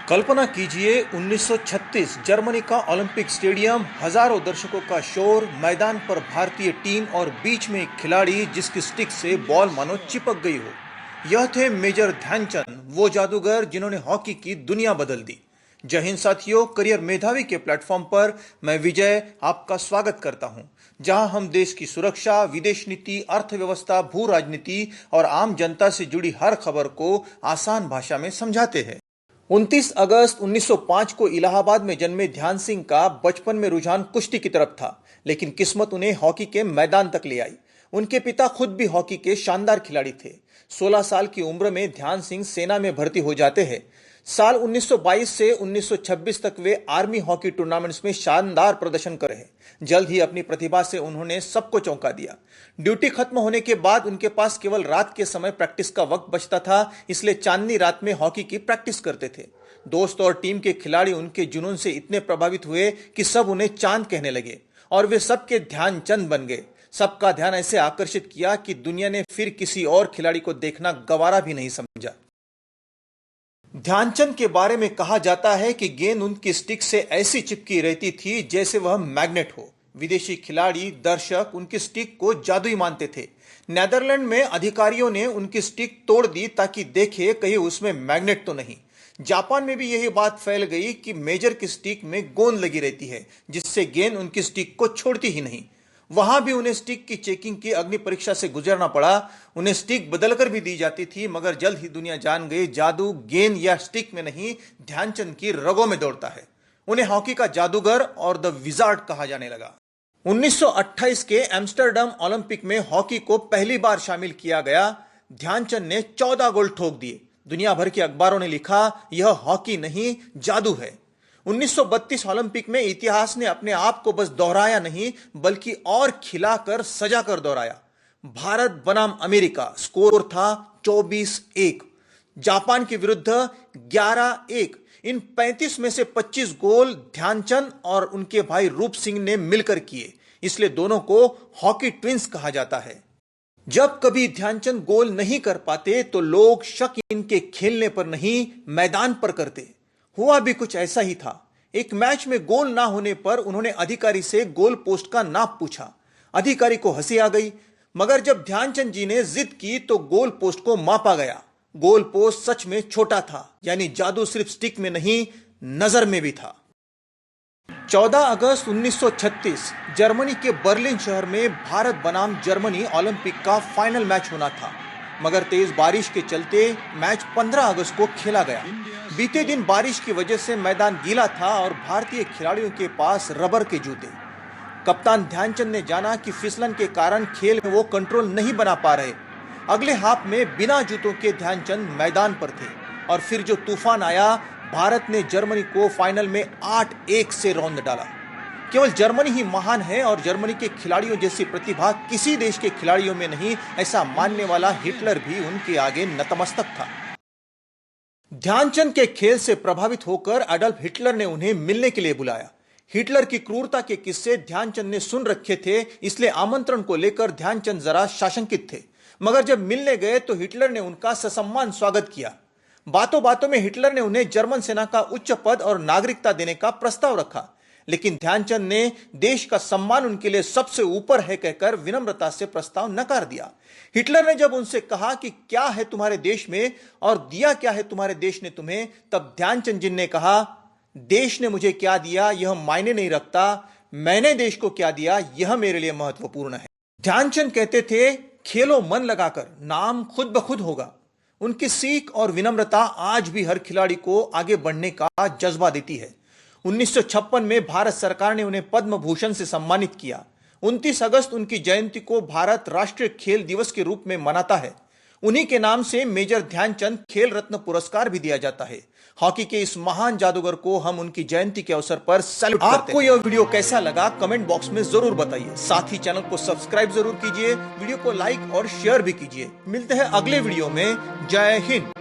कल्पना कीजिए 1936 जर्मनी का Olympic stadium, हजारों दर्शकों का शोर, मैदान पर भारतीय टीम और बीच में एक खिलाड़ी जिसकी स्टिक से बॉल मानो चिपक गई हो। यह थे मेजर ध्यानचंद, वो जादूगर जिन्होंने हॉकी की दुनिया बदल दी। जय हिंद साथियों, करियर मेधावी के प्लेटफॉर्म पर मैं विजय आपका स्वागत करता हूं, जहां हम देश की सुरक्षा, विदेश नीति, अर्थव्यवस्था, भू राजनीति और आम जनता से जुड़ी हर खबर को आसान भाषा में समझाते हैं। 29 अगस्त 1905 को इलाहाबाद में जन्मे ध्यान सिंह का बचपन में रुझान कुश्ती की तरफ था, लेकिन किस्मत उन्हें हॉकी के मैदान तक ले आई। उनके पिता खुद भी हॉकी के शानदार खिलाड़ी थे। 16 साल की उम्र में ध्यान सिंह सेना में भर्ती हो जाते हैं। साल 1922 से 1926 तक वे आर्मी हॉकी टूर्नामेंट्स में शानदार प्रदर्शन कर रहे। जल्द ही अपनी प्रतिभा से उन्होंने सबको चौंका दिया। ड्यूटी खत्म होने के बाद उनके पास केवल रात के समय प्रैक्टिस का वक्त बचता था, इसलिए चांदनी रात में हॉकी की प्रैक्टिस करते थे। दोस्त और टीम के खिलाड़ी उनके जुनून से इतने प्रभावित हुए कि सब उन्हें चांद कहने लगे और वे सबके ध्यानचंद बन गए। सबका ध्यान ऐसे आकर्षित किया कि दुनिया ने फिर किसी और खिलाड़ी को देखना गवारा भी नहीं समझा। ध्यानचंद के बारे में कहा जाता है कि गेंद उनकी स्टिक से ऐसी चिपकी रहती थी जैसे वह मैग्नेट हो। विदेशी खिलाड़ी, दर्शक उनकी स्टिक को जादुई मानते थे। नेदरलैंड में अधिकारियों ने उनकी स्टिक तोड़ दी ताकि देखे कहीं उसमें मैग्नेट तो नहीं। जापान में भी यही बात फैल गई कि मेजर की स्टिक में गोंद लगी रहती है, जिससे गेंद उनकी स्टिक को छोड़ती ही नहीं। वहां भी उन्हें स्टिक की चेकिंग की अग्नि परीक्षा से गुजरना पड़ा। उन्हें स्टिक बदलकर भी दी जाती थी, मगर जल्द ही दुनिया जान गई जादू गेंद या स्टिक में नहीं, ध्यानचंद की रगों में दौड़ता है। उन्हें हॉकी का जादूगर और द विजार्ड कहा जाने लगा। 1928 के एम्स्टर्डम ओलंपिक में हॉकी को पहली बार शामिल किया गया। ध्यानचंद ने 14 गोल ठोक दिए। दुनिया भर के अखबारों ने लिखा, यह हॉकी नहीं जादू है। 1932 ओलंपिक में इतिहास ने अपने आप को बस दोहराया नहीं, बल्कि और खिलाकर सजाकर दोहराया। भारत बनाम अमेरिका स्कोर था 24-1। जापान के विरुद्ध 11-1। इन 35 में से 25 गोल ध्यानचंद और उनके भाई रूप सिंह ने मिलकर किए, इसलिए दोनों को हॉकी ट्विंस कहा जाता है। जब कभी ध्यानचंद गोल नहीं कर पाते तो लोग शक इनके खेलने पर नहीं, मैदान पर करते। हुआ भी कुछ ऐसा ही था। एक मैच में गोल ना होने पर उन्होंने अधिकारी से गोल पोस्ट का नाप पूछा। अधिकारी को हंसी आ गई, मगर जब ध्यानचंद जी ने जिद की तो गोल पोस्ट को मापा गया। गोल पोस्ट सच में छोटा था, यानी जादू सिर्फ स्टिक में नहीं, नजर में भी था। 14 अगस्त 1936 जर्मनी के बर्लिन शहर में भारत बनाम जर्मनी ओलंपिक का फाइनल मैच होना था, मगर तेज बारिश के चलते मैच 15 अगस्त को खेला गया। बीते दिन बारिश की वजह से मैदान गीला था और भारतीय खिलाड़ियों के पास रबर के जूते। कप्तान ध्यानचंद ने जाना कि फिसलन के कारण खेल में वो कंट्रोल नहीं बना पा रहे। अगले हाफ में बिना जूतों के ध्यानचंद मैदान पर थे और फिर जो तूफान आया, भारत ने जर्मनी को फाइनल में 8-1 से रौंद डाला। केवल जर्मनी ही महान है और जर्मनी के खिलाड़ियों जैसी प्रतिभा किसी देश के खिलाड़ियों में नहीं, ऐसा मानने वाला हिटलर भी उनके आगे नतमस्तक था। ध्यानचंद के खेल से प्रभावित होकर एडल्फ हिटलर ने उन्हें मिलने के लिए बुलाया। हिटलर की क्रूरता के किस्से ध्यानचंद ने सुन रखे थे, इसलिए आमंत्रण को लेकर ध्यानचंद जरा शाशंकित थे। मगर जब मिलने गए तो हिटलर ने उनका ससम्मान स्वागत किया। बातों बातों में हिटलर ने उन्हें जर्मन सेना का उच्च पद और नागरिकता देने का प्रस्ताव रखा, लेकिन ध्यानचंद ने देश का सम्मान उनके लिए सबसे ऊपर है कहकर विनम्रता से प्रस्ताव नकार दिया। हिटलर ने जब उनसे कहा कि क्या है तुम्हारे देश में और दिया क्या है तुम्हारे देश ने तुम्हें, तब ध्यानचंद जी ने कहा, देश ने मुझे क्या दिया यह मायने नहीं रखता, मैंने देश को क्या दिया यह मेरे लिए महत्वपूर्ण है। ध्यानचंद कहते थे, खेलो मन लगाकर, नाम खुद ब खुद होगा। उनकी सीख और विनम्रता आज भी हर खिलाड़ी को आगे बढ़ने का जज्बा देती है। 1956 में भारत सरकार ने उन्हें पद्म भूषण से सम्मानित किया। 29 अगस्त उनकी जयंती को भारत राष्ट्रीय खेल दिवस के रूप में मनाता है। उन्हीं के नाम से मेजर ध्यानचंद खेल रत्न पुरस्कार भी दिया जाता है। हॉकी के इस महान जादूगर को हम उनकी जयंती के अवसर पर सैल्यूट करते हैं। आपको यह वीडियो कैसा लगा कमेंट बॉक्स में जरूर बताइए। साथ ही चैनल को सब्सक्राइब जरूर कीजिए, वीडियो को लाइक और शेयर भी कीजिए। मिलते हैं अगले वीडियो में। जय हिंद।